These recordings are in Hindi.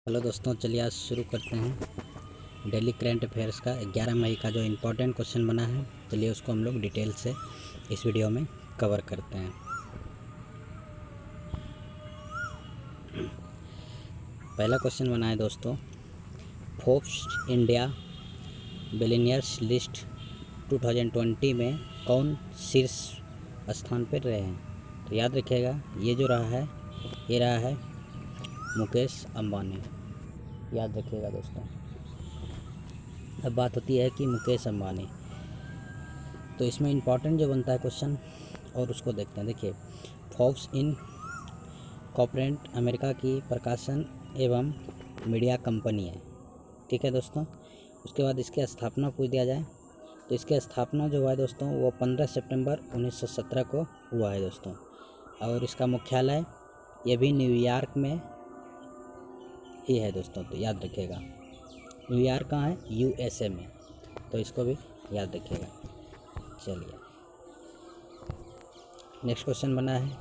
हेलो दोस्तों, चलिए आज शुरू करते हैं डेली करंट अफेयर्स का 11 मई का जो इम्पोर्टेंट क्वेश्चन बना है। चलिए उसको हम लोग डिटेल से इस वीडियो में कवर करते हैं। पहला क्वेश्चन बना है दोस्तों, फोर्ब्स इंडिया बिलियनियर्स लिस्ट 2020 में कौन शीर्ष स्थान पर रहे हैं। तो याद रखिएगा, ये जो रहा है ये रहा है मुकेश अंबानी। याद रखिएगा दोस्तों। अब बात होती है कि मुकेश अंबानी, तो इसमें इम्पॉर्टेंट जो बनता है क्वेश्चन और उसको देखते हैं। देखिए, फोर्ब्स इन कॉर्पोरेट अमेरिका की प्रकाशन एवं मीडिया कंपनी है, ठीक है दोस्तों। उसके बाद इसकी स्थापना पूछ दिया जाए तो इसकी स्थापना जो हुआ है दोस्तों वो 15 सितंबर 1917 को हुआ है दोस्तों। और इसका मुख्यालय ये भी न्यूयॉर्क में ही है दोस्तों। तो याद रखिएगा, न्यूयॉर्क कहाँ है, यूएसए में, तो इसको भी याद रखिएगा। चलिए नेक्स्ट क्वेश्चन बना है,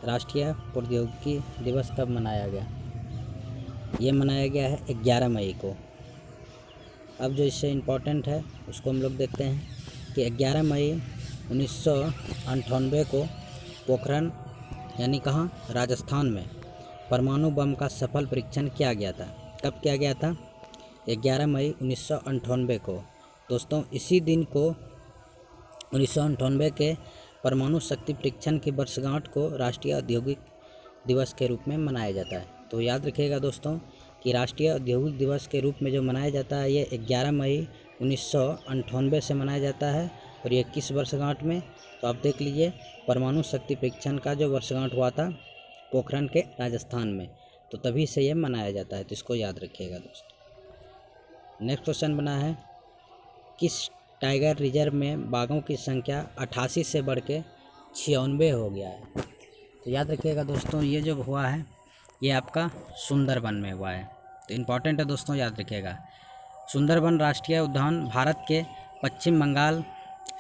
राष्ट्रीय प्रौद्योगिकी दिवस कब मनाया गया। ये मनाया गया है 11 मई को। अब जो इससे इम्पोर्टेंट है उसको हम लोग देखते हैं कि 11 मई 1998 को पोखरण यानी कहाँ, राजस्थान में परमाणु बम का सफल परीक्षण किया गया था। कब किया गया था, 11 मई 1998 को दोस्तों। इसी दिन को 1998 के परमाणु शक्ति परीक्षण की वर्षगांठ को राष्ट्रीय औद्योगिक दिवस के रूप में मनाया जाता है। तो याद रखिएगा दोस्तों कि राष्ट्रीय औद्योगिक दिवस के रूप में जो मनाया जाता है ये 11 मई 1998 से मनाया जाता है। और ये किस वर्षगांठ में, तो आप देख लीजिए, परमाणु शक्ति परीक्षण का जो वर्षगांठ हुआ था पोखरण के राजस्थान में, तो तभी से ये मनाया जाता है। तो इसको याद रखिएगा दोस्तों। नेक्स्ट क्वेश्चन बना है, किस टाइगर रिजर्व में बाघों की संख्या 88 से बढ़ के 96 हो गया है। तो याद रखिएगा दोस्तों, ये जो हुआ है ये आपका सुंदरबन में हुआ है। तो इम्पॉर्टेंट है दोस्तों, याद रखिएगा। सुंदरबन राष्ट्रीय उद्यान भारत के पश्चिम बंगाल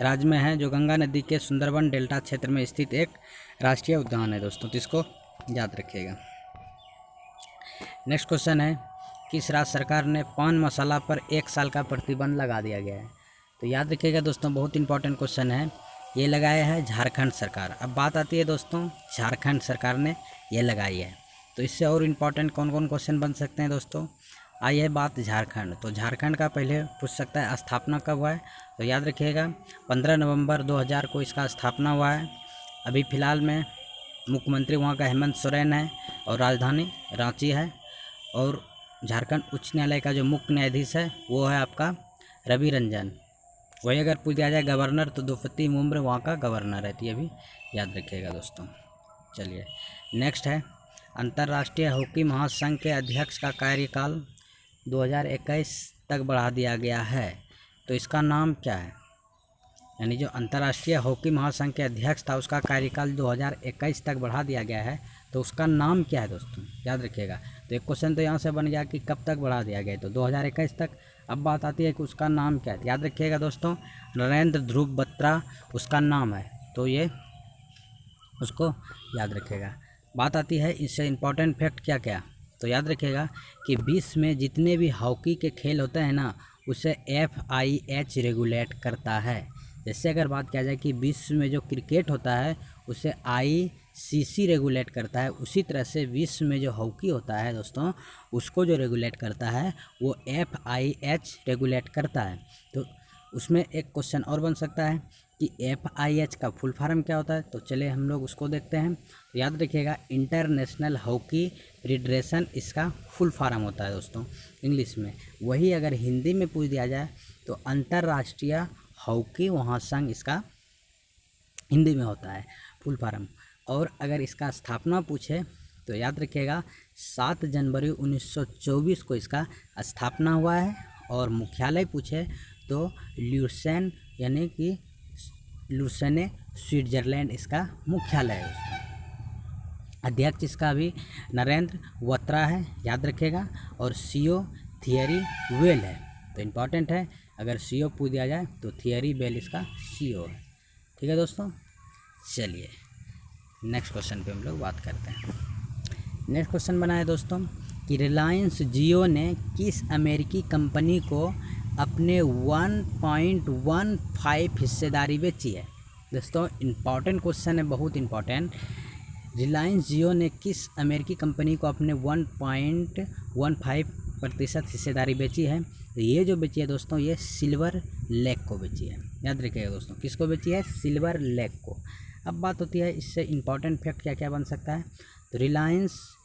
राज्य में है, जो गंगा नदी के सुंदरबन डेल्टा क्षेत्र में स्थित एक राष्ट्रीय उद्यान है दोस्तों। तो इसको याद रखिएगा। नेक्स्ट क्वेश्चन है, किस राज्य सरकार ने पान मसाला पर 1 साल का प्रतिबंध लगा दिया गया है। तो याद रखिएगा दोस्तों, बहुत इंपॉर्टेंट क्वेश्चन है। ये लगाया है झारखंड सरकार। अब बात आती है दोस्तों, झारखंड सरकार ने ये लगाई है। तो इससे और इम्पॉर्टेंट कौन कौन क्वेश्चन बन सकते हैं दोस्तों। आई है बात झारखंड, तो झारखंड का पहले पूछ सकता है स्थापना कब हुआ है। तो याद रखिएगा 15 नवंबर 2000 को इसका स्थापना हुआ है। अभी फ़िलहाल में मुख्यमंत्री वहाँ का हेमंत सोरेन है और राजधानी रांची है। और झारखंड उच्च न्यायालय का जो मुख्य न्यायाधीश है वो है आपका रवि रंजन। वही अगर पूछ दिया जाए गवर्नर तो द्रौपदी मुर्मू वहाँ का गवर्नर है। तो ये भी याद रखिएगा दोस्तों। चलिए नेक्स्ट है, अंतर्राष्ट्रीय हॉकी महासंघ के अध्यक्ष का कार्यकाल 2021 तक बढ़ा दिया गया है। तो इसका नाम क्या है, यानी जो अंतर्राष्ट्रीय हॉकी महासंघ के अध्यक्ष था उसका कार्यकाल 2021 तक बढ़ा दिया गया है। तो उसका नाम क्या है दोस्तों, याद रखिएगा। तो एक क्वेश्चन तो यहाँ से बन गया कि कब तक बढ़ा दिया गया, तो 2021 तक। अब बात आती है कि उसका नाम क्या है। याद रखिएगा दोस्तों, नरेंद्र ध्रुव बत्रा उसका नाम है। तो ये उसको याद रखिएगा। बात आती है इससे इम्पॉर्टेंट फैक्ट क्या क्या, तो याद रखिएगा कि विश्व में जितने भी हॉकी के खेल होते हैं ना उसे FIH रेगुलेट करता है। जैसे अगर बात किया जाए कि विश्व में जो क्रिकेट होता है उसे ICC रेगुलेट करता है, उसी तरह से विश्व में जो हॉकी होता है दोस्तों उसको जो रेगुलेट करता है वो FIH रेगुलेट करता है। तो उसमें एक क्वेश्चन और बन सकता है कि FIH का फुल फॉर्म क्या होता है। तो चलिए हम लोग उसको देखते हैं। तो याद रखिएगा, इंटरनेशनल हॉकी फेडरेशन इसका फुल फॉर्म होता है दोस्तों इंग्लिश में। वही अगर हिंदी में पूछ दिया जाए तो अंतर्राष्ट्रीय हॉकी महासंघ इसका हिंदी में होता है फुल फॉर्म। और अगर इसका स्थापना पूछे तो याद रखिएगा 7 जनवरी 1924 को इसका स्थापना हुआ है। और मुख्यालय पूछे तो ल्यूसेन यानी कि लुसेने स्विट्जरलैंड इसका मुख्यालय है उसका। अध्यक्ष इसका भी नरेंद्र वत्रा है, याद रखिएगा। और CEO थियरी वेल है। तो इम्पॉर्टेंट है, अगर CEO पूछ दिया जाए तो थियरी वेल इसका CEO है। ठीक है दोस्तों। चलिए नेक्स्ट क्वेश्चन पे हम लोग बात करते हैं। नेक्स्ट क्वेश्चन बना है दोस्तों, कि रिलायंस जियो ने किस अमेरिकी कंपनी को अपने 1.15 हिस्सेदारी बेची है। दोस्तों इम्पॉर्टेंट क्वेश्चन है, बहुत इम्पॉर्टेंट। रिलायंस जियो ने किस अमेरिकी कंपनी को अपने 1.15% हिस्सेदारी बेची है। तो ये जो बेची है दोस्तों, ये सिल्वर लेक को बेची है। याद रखिएगा दोस्तों, किसको बेची है? सिल्वर लेक को। अब बात होती है इससे इम्पॉर्टेंट फैक्ट क्या क्या बन सकता है। तो Reliance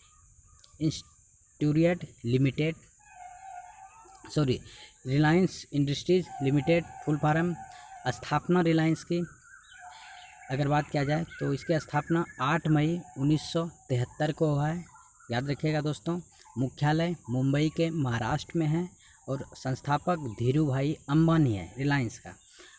Reliance industries limited full form. स्थापना रिलायंस की अगर बात किया जाए तो इसकी स्थापना 8 मई 1973 को हुआ है। याद रखिएगा दोस्तों। मुख्यालय मुंबई के महाराष्ट्र में है और संस्थापक धीरू भाई अंबानी है रिलायंस का।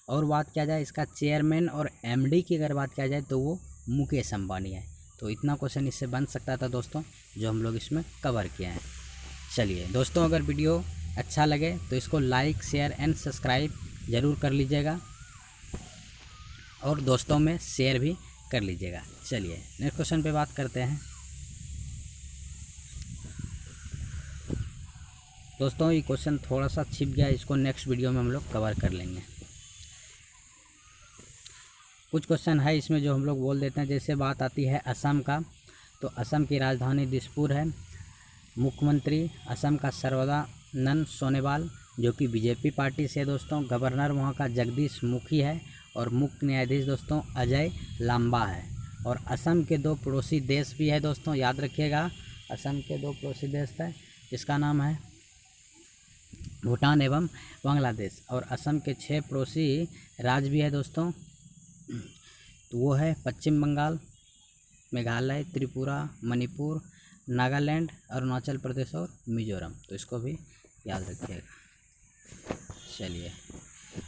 और बात किया जाए इसका चेयरमैन और एमडी की अगर बात किया जाए तो वो मुकेश अंबानी है। तो इतना क्वेश्चन इससे बन सकता था दोस्तों, जो हम लोग इसमें कवर किए हैं। चलिए दोस्तों, अगर वीडियो अच्छा लगे तो इसको लाइक शेयर एंड सब्सक्राइब ज़रूर कर लीजिएगा और दोस्तों में शेयर भी कर लीजिएगा। चलिए नेक्स्ट क्वेश्चन पे बात करते हैं। दोस्तों ये क्वेश्चन थोड़ा सा छिप गया, इसको नेक्स्ट वीडियो में हम लोग कवर कर लेंगे। कुछ क्वेश्चन है इसमें जो हम लोग बोल देते हैं। जैसे बात आती है असम का, तो असम की राजधानी दिसपुर है। मुख्यमंत्री असम का सर्बानंद सोनोवाल, जो कि बीजेपी पार्टी से दोस्तों। गवर्नर वहाँ का जगदीश मुखी है और मुख्य न्यायाधीश दोस्तों अजय लांबा है। और असम के 2 पड़ोसी देश भी है दोस्तों, याद रखिएगा। असम के 2 पड़ोसी देश है, इसका नाम है भूटान एवं बांग्लादेश। और असम के 6 पड़ोसी राज्य भी है दोस्तों, तो वो है पश्चिम बंगाल, मेघालय, त्रिपुरा, मणिपुर, नागालैंड, अरुणाचल प्रदेश और मिजोरम। तो इसको भी याद रखिएगा। चलिए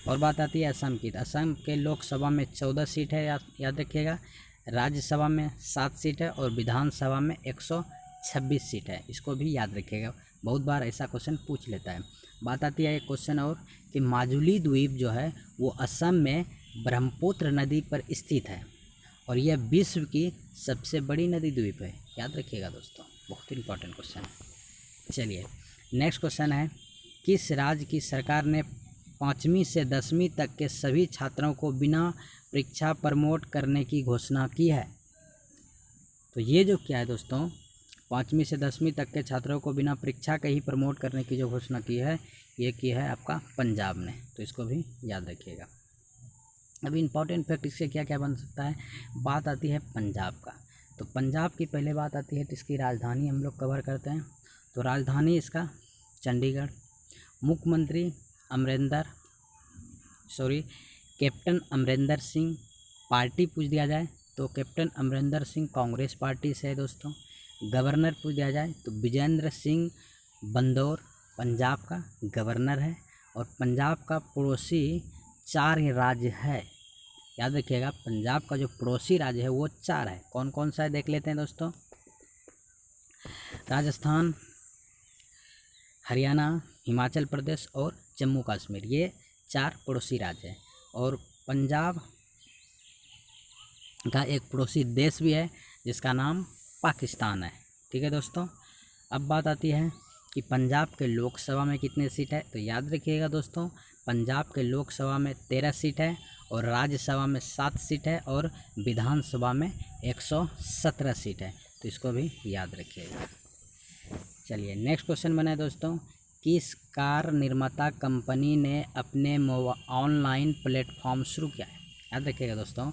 और बात आती है असम की। असम के लोकसभा में 14 सीट है, याद रखिएगा। राज्यसभा में 7 सीट है और विधानसभा में 126 सीट है। इसको भी याद रखिएगा, बहुत बार ऐसा क्वेश्चन पूछ लेता है। बात आती है एक क्वेश्चन और कि माजुली द्वीप जो है वो असम में ब्रह्मपुत्र नदी पर स्थित है और यह विश्व की सबसे बड़ी नदी द्वीप है। याद रखिएगा दोस्तों, बहुत इंपॉर्टेंट क्वेश्चन है। चलिए नेक्स्ट क्वेश्चन है, किस राज्य की सरकार ने 5वीं से 10वीं तक के सभी छात्रों को बिना परीक्षा प्रमोट करने की घोषणा की है। तो ये जो क्या है दोस्तों, 5वीं से 10वीं तक के छात्रों को बिना परीक्षा के ही प्रमोट करने की जो घोषणा की है, ये की है आपका पंजाब ने। तो इसको भी याद रखिएगा। अभी इंपॉर्टेंट फैक्ट इससे क्या क्या बन सकता है। बात आती है पंजाब का, तो पंजाब की पहले बात आती है तो इसकी राजधानी हम लोग कवर करते हैं। तो राजधानी इसका चंडीगढ़। मुख्यमंत्री कैप्टन अमरिंदर सिंह। पार्टी पूछ दिया जाए तो कैप्टन अमरिंदर सिंह कांग्रेस पार्टी से है दोस्तों। गवर्नर पूछ दिया जाए तो विजेंद्र सिंह बंदौर पंजाब का गवर्नर है। और पंजाब का पड़ोसी 4 राज्य है, याद रखिएगा। पंजाब का जो पड़ोसी राज्य है वो 4 है। कौन कौन सा है देख लेते हैं दोस्तों। राजस्थान, हरियाणा, हिमाचल प्रदेश और जम्मू कश्मीर, ये 4 पड़ोसी राज्य हैं। और पंजाब का एक पड़ोसी देश भी है जिसका नाम पाकिस्तान है। ठीक है दोस्तों। अब बात आती है कि पंजाब के लोकसभा में कितने सीट है। तो याद रखिएगा दोस्तों, पंजाब के लोकसभा में 13 सीट है और राज्यसभा में 7 सीट है और विधानसभा में 117 सीट है। तो इसको भी याद रखिएगा। चलिए नेक्स्ट क्वेश्चन बना है दोस्तों, किस कार निर्माता कंपनी ने अपने ऑनलाइन प्लेटफॉर्म शुरू किया है। याद रखिएगा दोस्तों,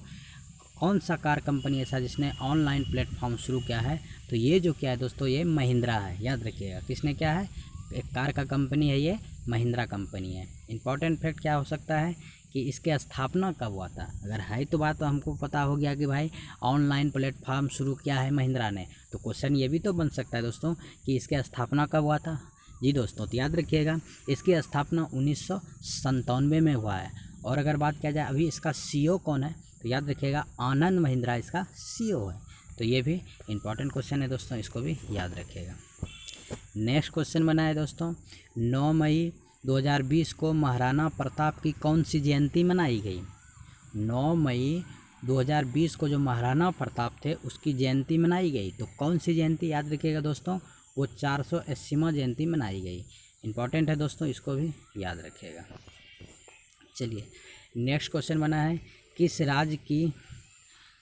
कौन सा कार कंपनी ऐसा जिसने ऑनलाइन प्लेटफॉर्म शुरू किया है। तो ये जो क्या है दोस्तों, ये महिंद्रा है। याद रखिएगा, किसने क्या है, एक कार का कंपनी है, ये महिंद्रा कंपनी है। इंपॉर्टेंट फैक्ट क्या हो सकता है कि इसके स्थापना कब हुआ था। अगर है तो बात तो हमको पता हो गया कि भाई ऑनलाइन प्लेटफॉर्म शुरू किया है महिंद्रा ने। तो क्वेश्चन ये भी तो बन सकता है दोस्तों कि इसके स्थापना कब हुआ था। जी दोस्तों, तो याद रखिएगा इसकी स्थापना 1997 में हुआ है। और अगर बात किया जाए अभी इसका CEO कौन है, तो याद रखिएगा आनंद महिंद्रा इसका CEO है। तो ये भी इंपॉर्टेंट क्वेश्चन है दोस्तों, इसको भी याद रखिएगा। नेक्स्ट क्वेश्चन बना है दोस्तों, 9 मई 2020 को महाराणा प्रताप की कौन सी जयंती मनाई गई। 9 मई 2020 को जो महाराणा प्रताप थे उसकी जयंती मनाई गई। तो कौन सी जयंती, याद रखिएगा दोस्तों, वो 480वां जयंती मनाई गई। इम्पॉर्टेंट है दोस्तों, इसको भी याद रखिएगा। चलिए नेक्स्ट क्वेश्चन बना है, किस राज्य की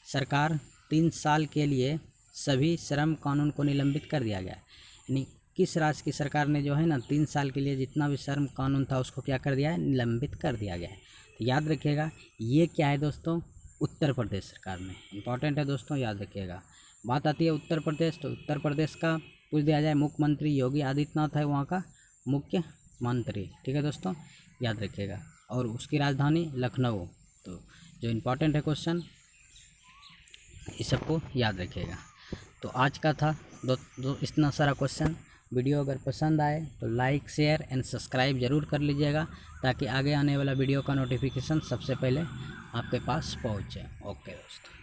सरकार 3 साल के लिए सभी श्रम कानून को निलंबित कर दिया गया? यानी किस राज्य की सरकार ने जो है ना 3 साल के लिए जितना भी श्रम कानून था उसको क्या कर दिया है, निलंबित कर दिया गया है। तो याद रखिएगा ये क्या है दोस्तों, उत्तर प्रदेश सरकार ने। इंपॉर्टेंट है दोस्तों, याद रखिएगा। बात आती है उत्तर प्रदेश, तो उत्तर प्रदेश का पूछ दिया जाए, मुख्यमंत्री योगी आदित्यनाथ है वहाँ का मुख्यमंत्री। ठीक है दोस्तों, याद रखिएगा। और उसकी राजधानी लखनऊ। तो जो इम्पोर्टेंट है क्वेश्चन इस सबको याद रखिएगा। तो आज का था दो इतना सारा क्वेश्चन। वीडियो अगर पसंद आए तो लाइक शेयर एंड सब्सक्राइब ज़रूर कर लीजिएगा, ताकि आगे आने वाला वीडियो का नोटिफिकेशन सबसे पहले आपके पास पहुँचे। ओके दोस्तों।